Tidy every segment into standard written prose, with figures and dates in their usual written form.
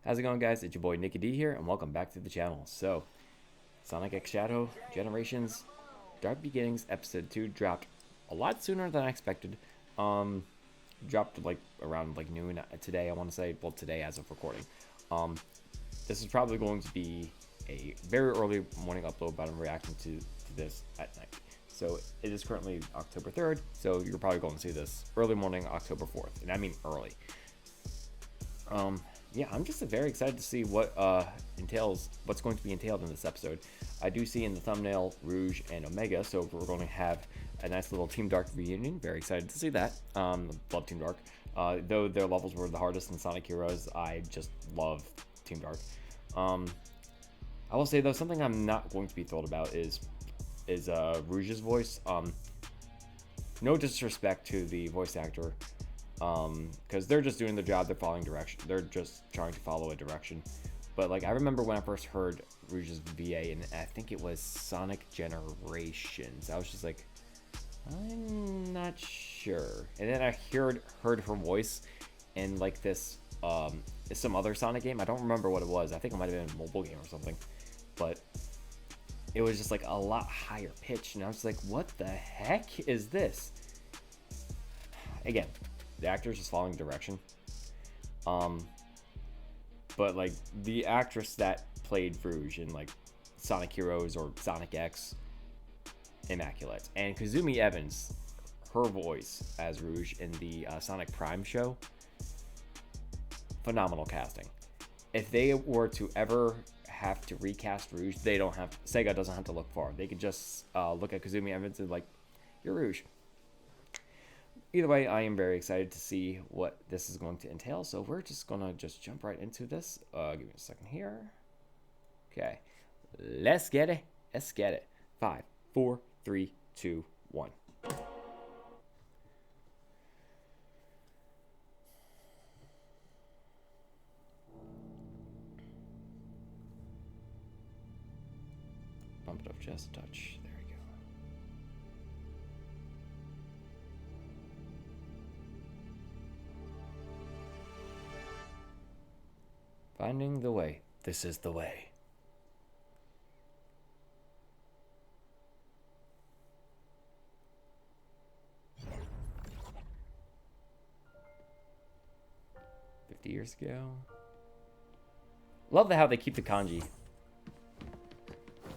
How's it going, guys? It's your boy Nicky D here, and welcome back to the channel. So, Sonic X Shadow Generations Dark Beginnings Episode 2 dropped a lot sooner than I expected. Dropped like around like noon today, I want to say. Well, today as of recording. This is probably going to be a very early morning upload, but I'm reacting to this at night. So, it is currently October 3rd, so you're probably going to see this early morning, October 4th. And I mean early. Yeah, I'm just very excited to see what's going to be entailed in this episode. I do see in the thumbnail Rouge and Omega, so we're going to have a nice little Team Dark reunion. Very excited to see that. Love Team Dark. Though their levels were the hardest in Sonic Heroes, I just love Team Dark. I will say though, something I'm not going to be thrilled about is Rouge's voice. No disrespect to the voice actor, because they're just doing the job. They're following direction. They're just trying to follow a direction. But like, I remember when I first heard Rouge's VA, and I think it was Sonic Generations, I was just like, I'm not sure. And then I heard her voice in like this some other Sonic game. I don't remember what it was. I think it might have been a mobile game or something, but it was just like a lot higher pitched, and I was like, what the heck is this? Again, the actor's just following direction. But like, the actress that played Rouge in like Sonic Heroes or Sonic X, immaculate. And Kazumi Evans, her voice as Rouge in the Sonic Prime show, phenomenal casting. If they were to ever have to recast Rouge, Sega doesn't have to look far. They could just look at Kazumi Evans and like, you're Rouge. Either way, I am very excited to see what this is going to entail. So we're just gonna jump right into this. Give me a second here. Okay, let's get it. Let's get it. 5, 4, 3, 2, 1. Bump it up just a touch. There we go. Finding the way. This is the way. Years ago. Love how they keep the kanji.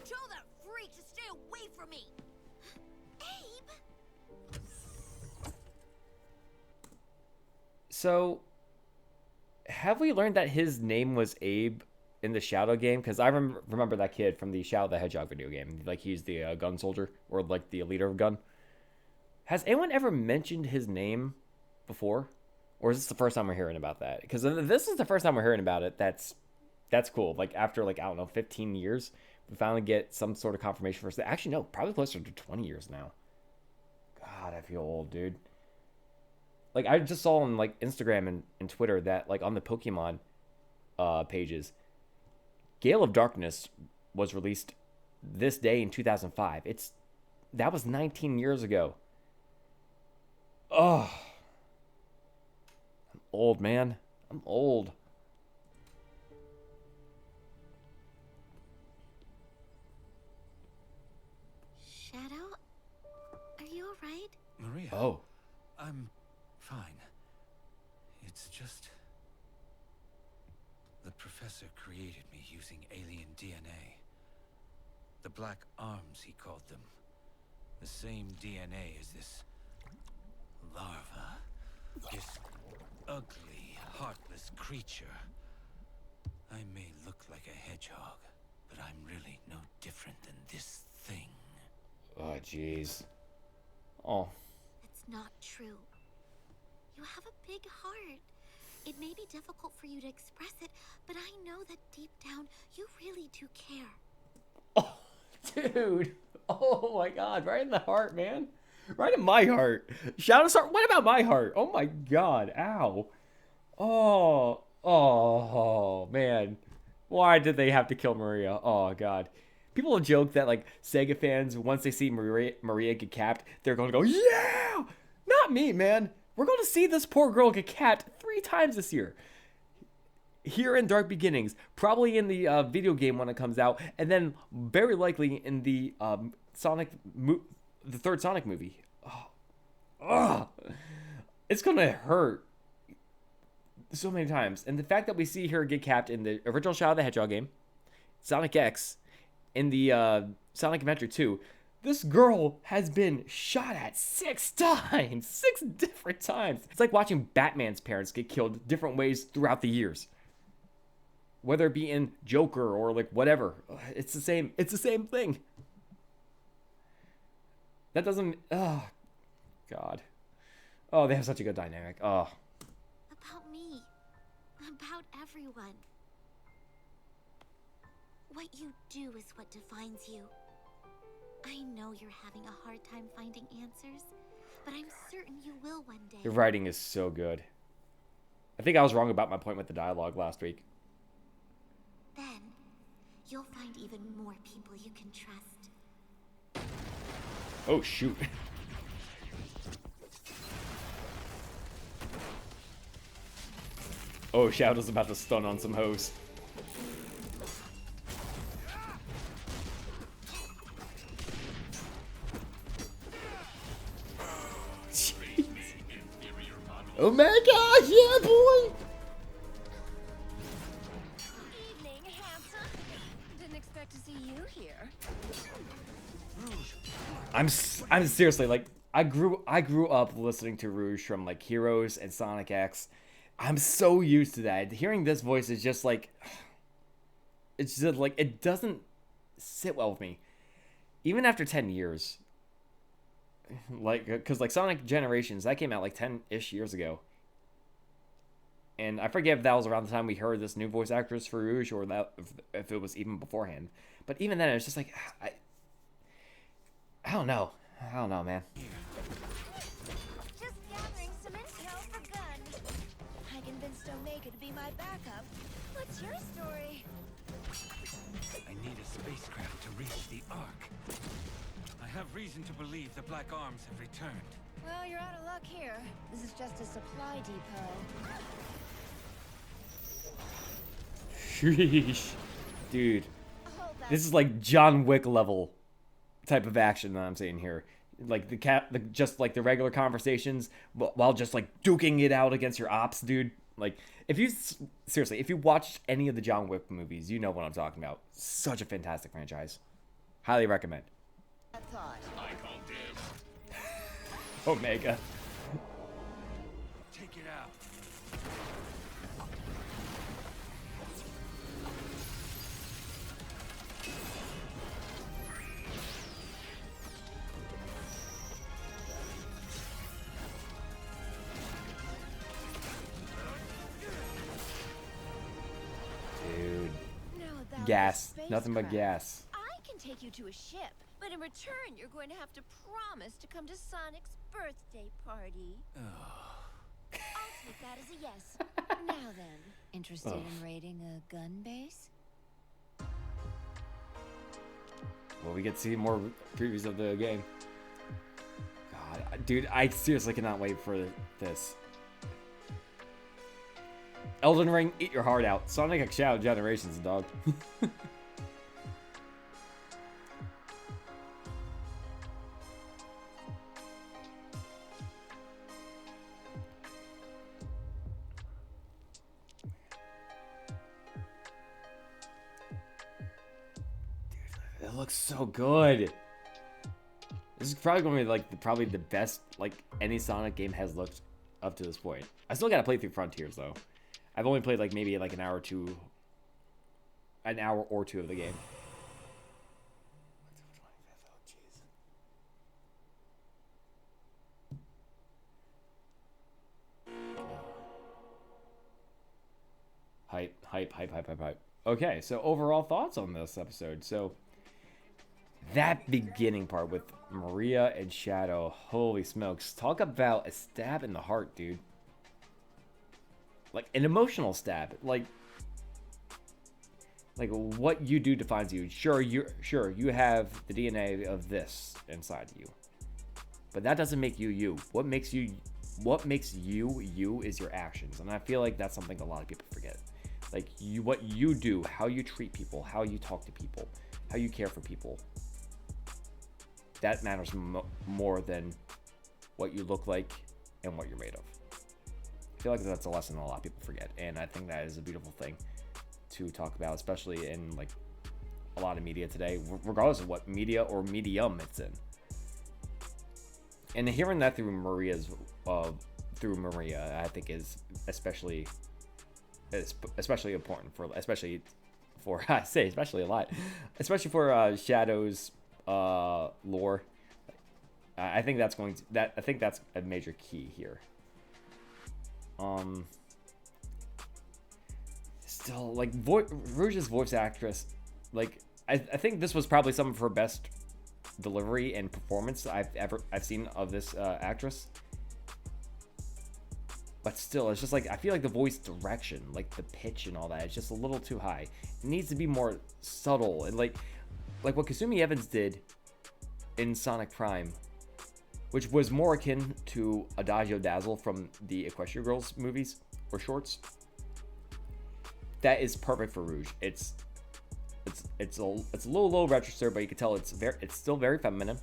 Tell that freak to stay away from me. Abe. So, have we learned that his name was Abe in the Shadow game? Because I remember that kid from the Shadow the Hedgehog video game. Like, he's the gun soldier, or like the leader of gun. Has anyone ever mentioned his name before? Or is this the first time we're hearing about that? Because this is the first time we're hearing about it. That's cool. Like, after, like, I don't know, 15 years, we finally get some sort of confirmation for us. Actually, no, probably closer to 20 years now. God, I feel old, dude. Like, I just saw on, like, Instagram and Twitter that, like, on the Pokemon pages, Gale of Darkness was released this day in 2005. That was 19 years ago. Oh. Old, man. I'm old. Shadow, are you all right? Maria. Oh. I'm fine. It's just... the professor created me using alien DNA. The Black Arms, he called them. The same DNA as this larva. This ugly, heartless creature. I may look like a hedgehog, but I'm really no different than this thing. Oh, jeez. Oh. That's not true. You have a big heart. It may be difficult for you to express it, but I know that deep down, you really do care. Oh, dude. Oh, my God. Right in the heart, man. Right in my heart. Shadow's heart. What about my heart? Oh, my God. Ow. Oh, man. Why did they have to kill Maria? Oh, God. People joke that, like, Sega fans, once they see Maria get capped, they're going to go, yeah! Not me, man. We're going to see this poor girl get capped 3 times this year. here in Dark Beginnings, probably in the video game when it comes out, and then very likely in the the third Sonic movie. Oh, it's gonna hurt so many times. And the fact that we see her get capped in the original Shadow the Hedgehog game, Sonic X, in the Sonic Adventure 2, this girl has been shot at 6 times. 6 different times. It's like watching Batman's parents get killed different ways throughout the years. Whether it be in Joker or like whatever. It's the same thing. That doesn't... Oh, God. Oh, they have such a good dynamic. Oh. About me. About everyone. What you do is what defines you. I know you're having a hard time finding answers, but I'm certain you will one day. The writing is so good. I think I was wrong about my point with the dialogue last week. Then, you'll find even more people you can trust. Oh, shoot. Oh, Shadow's about to stun on some hoes. Omega, yeah, boy. Evening, handsome. Didn't expect to see you here. I'm seriously like I grew up listening to Rouge from like Heroes and Sonic X. I'm so used to that. Hearing this voice is just like it's just like it doesn't sit well with me. Even after 10 years. Like, because like Sonic Generations, that came out like 10-ish years ago. And I forget if that was around the time we heard this new voice actress for Rouge, or that if it was even beforehand. But even then, it's just like, I don't know. I don't know, man. Just gathering some intel for Gun. I convinced Omega to be my backup. What's your story? I need a spacecraft to reach the Ark. I have reason to believe the Black Arms have returned. Well, you're out of luck here. This is just a supply depot. Sheesh. Dude. Hold that. This is like John Wick level type of action that I'm saying here. Like just like the regular conversations while just like duking it out against your ops, dude. Like if you watched any of the John Wick movies, you know what I'm talking about. Such a fantastic franchise. Highly recommend. I thought. I call dibs. Omega. Take it out. Dude. Now about Gas. the Nothing but spacecraft. gas. I can take you to a ship, but in return, you're going to have to promise to come to Sonic's birthday party. I'll take that as a yes. Now then, interested in raiding a gun base? Well, we get to see more previews of the game. God, dude, I seriously cannot wait for this. Elden Ring, eat your heart out. Sonic X Shadow Generations, dog. It looks so good. This is probably going to be like probably the best like any Sonic game has looked up to this point. I still got to play through Frontiers though. I've only played like maybe like an hour or two of the game. Hype. Okay, so overall thoughts on this episode. So that beginning part with Maria and Shadow, holy smokes. Talk about a stab in the heart, dude. Like an emotional stab. Like what you do defines you. Sure you have the DNA of this inside you. But that doesn't make you you. What makes you you is your actions. And I feel like that's something a lot of people forget. Like what you do, how you treat people, how you talk to people, how you care for people. That matters more than what you look like and what you're made of. I feel like that's a lesson a lot of people forget, and I think that is a beautiful thing to talk about, especially in like a lot of media today, regardless of what media or medium it's in. And hearing that through Maria, I think is especially important especially for I say especially a lot, especially for Shadow's lore. I think that's a major key here. Still, like Rouge's voice actress, like I think this was probably some of her best delivery and performance I've seen of this actress. But still, it's just like I feel like the voice direction, like the pitch and all that, it's just a little too high. It needs to be more subtle, and like what Kasumi Evans did in Sonic Prime, which was more akin to Adagio Dazzle from the Equestria Girls movies or shorts. That is perfect for Rouge. It's a little low register, but you can tell it's still very feminine.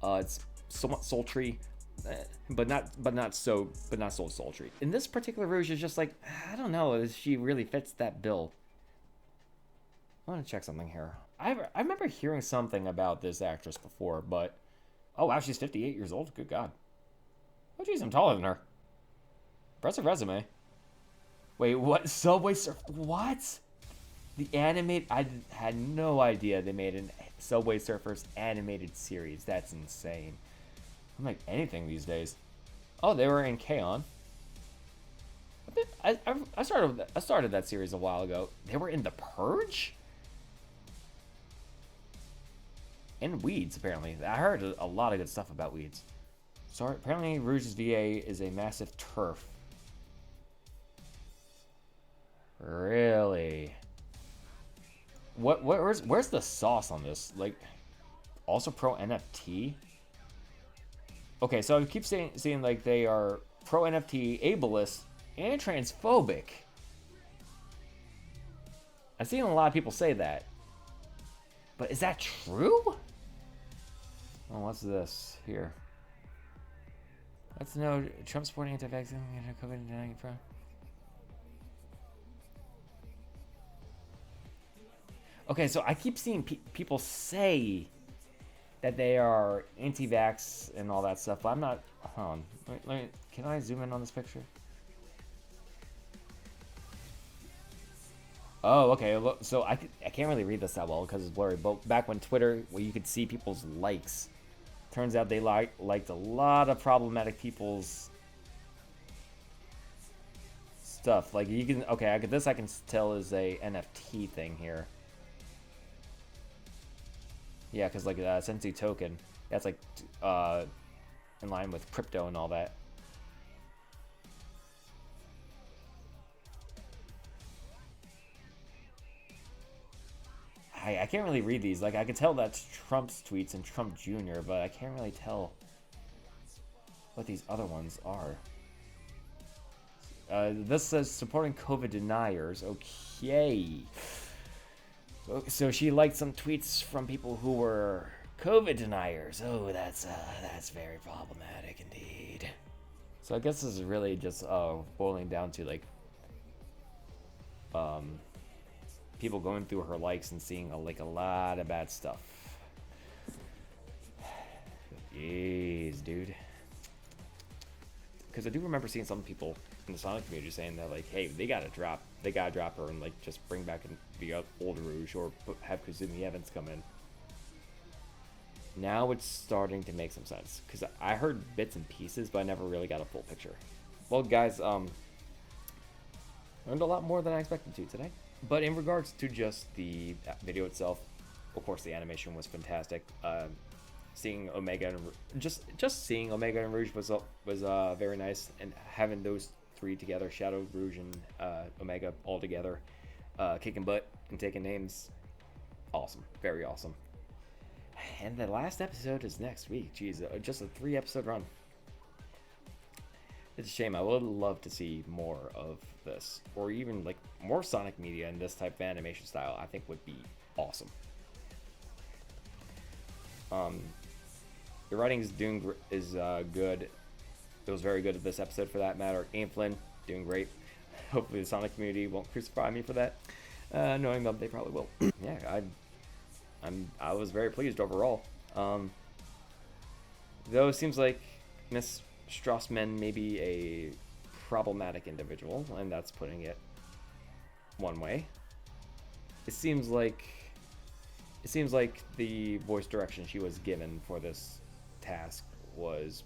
It's somewhat sultry, but not so sultry. In this particular Rouge is just like, I don't know if she really fits that bill. I want to check something here. I remember hearing something about this actress before, but oh wow, she's 58 years old. Good God. Oh geez, I'm taller than her. Impressive resume. Wait, what? Subway Surf? What? The animate? I had no idea they made an Subway Surfers animated series. That's insane. I'm like anything these days. Oh, they were in K-On! I started that series a while ago. They were in The Purge? And Weeds, apparently. I heard a lot of good stuff about Weeds. Sorry, apparently Rouge's VA is a massive turf. Really? Where's the sauce on this? Like, also pro NFT? Okay, so I keep seeing like they are pro NFT, ableist, and transphobic. I've seen a lot of people say that. But is that true? Oh, what's this here? Let's know Trump supporting anti-vaccine and COVID denying pro. Okay, so I keep seeing people say that they are anti-vax and all that stuff, but I'm not. Hold on. Let me, can I zoom in on this picture? Oh, okay. So I can't really read this that well because it's blurry. But back when Twitter, where you could see people's likes, turns out they liked a lot of problematic people's stuff. Like you can, okay, this I can tell is a NFT thing here. Yeah, because like Sensi token, that's like in line with crypto and all that. I can't really read these. Like I can tell that's Trump's tweets and Trump Jr., but I can't really tell what these other ones are. This says supporting COVID deniers. Okay. So she liked some tweets from people who were COVID deniers. Oh, that's very problematic indeed. So I guess this is really just boiling down to like people going through her likes and seeing like a lot of bad stuff. Jeez, dude. Because I do remember seeing some people in the Sonic community saying that like, hey, they gotta drop her and like just bring back the old Rouge or have Kasumi Evans come in. Now it's starting to make some sense because I heard bits and pieces, but I never really got a full picture. Well, guys, learned a lot more than I expected to today. But in regards to just the video itself, of course, the animation was fantastic. Seeing Omega and just seeing Omega and Rouge was very nice, and having those three together, Shadow, Rouge, and Omega all together, kicking butt and taking names, awesome, very awesome. And the last episode is next week. Jeez, just a 3-episode run. It's a shame. I would love to see more of this, or even like more Sonic media in this type of animation style, I think would be awesome. The writing is good. It was very good at this episode, for that matter. Ian Flynn doing great. Hopefully the Sonic community won't crucify me for that. Knowing them, they probably will. Yeah, I was very pleased overall. Though it seems like Miss Strassman may be a problematic individual, and that's putting it one way. It seems like the voice direction she was given for this task was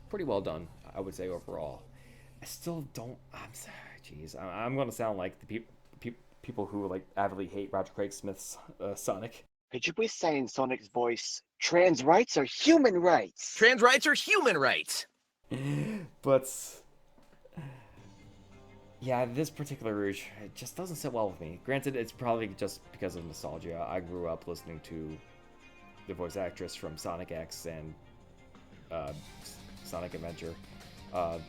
pretty well done, I would say, overall. I still don't. I'm sorry, jeez. I'm going to sound like the people who like avidly hate Roger Craig Smith's Sonic. Could you please say in Sonic's voice, trans rights are human rights? Trans rights are human rights! But yeah, this particular Rouge, it just doesn't sit well with me. Granted, it's probably just because of nostalgia. I grew up listening to the voice actress from Sonic X and Sonic Adventure. I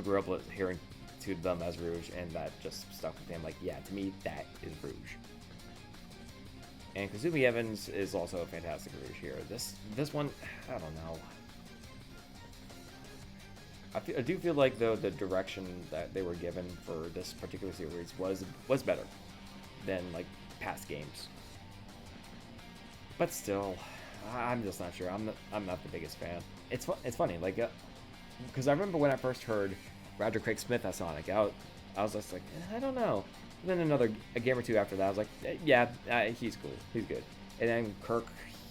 grew up hearing to them as Rouge, and that just stuck with me. I'm like, yeah, to me, that is Rouge. And Kazumi Evans is also a fantastic Rouge here. This one, I don't know. I do feel like, though, the direction that they were given for this particular series was better than like past games. But still, I'm just not sure. I'm not the biggest fan. It's funny, like, because I remember when I first heard Roger Craig Smith as Sonic, I was just like, I don't know. And then a game or two after that, I was like, yeah, he's cool, he's good. And then Kirk,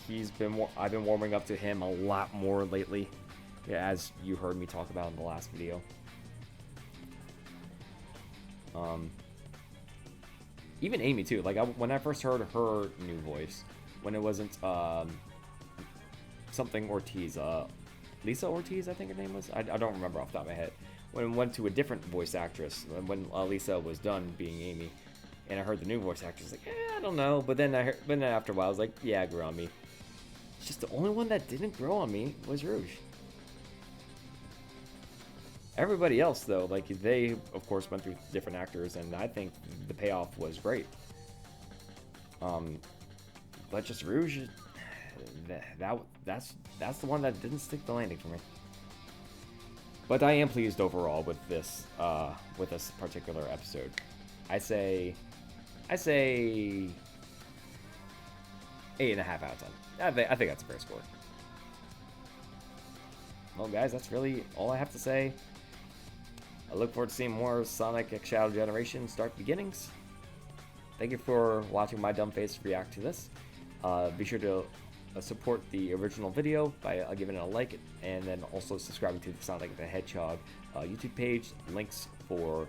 I've been warming up to him a lot more lately, as you heard me talk about in the last video. Even Amy too. Like when I first heard her new voice, when it wasn't something Ortiz, Lisa Ortiz, I think her name was. I don't remember off the top of my head. When it went to a different voice actress, when Lisa was done being Amy, and I heard the new voice actress, like, I don't know. But then after a while, I was like, yeah, it grew on me. It's just the only one that didn't grow on me was Rouge. Everybody else, though, like, they, of course, went through different actors, and I think the payoff was great. But just Rouge, that's the one that didn't stick the landing for me. But I am pleased overall with this particular episode. I say 8.5 out of 10. I think that's a fair score. Well, guys, that's really all I have to say. I look forward to seeing more Sonic X Shadow Generation Dark Beginnings. Thank you for watching my dumb face react to this. Be sure to support the original video by giving it a like, and then also subscribing to the Sonic the Hedgehog YouTube page. Links for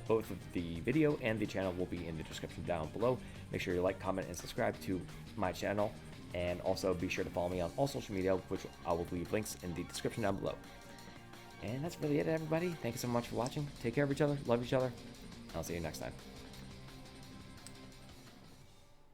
both of the video and the channel will be in the description down below. Make sure you like, comment, and subscribe to my channel, and also be sure to follow me on all social media, which I will leave links in the description down below. And that's really it, everybody. Thank you so much for watching. Take care of each other, love each other. I'll see you next time.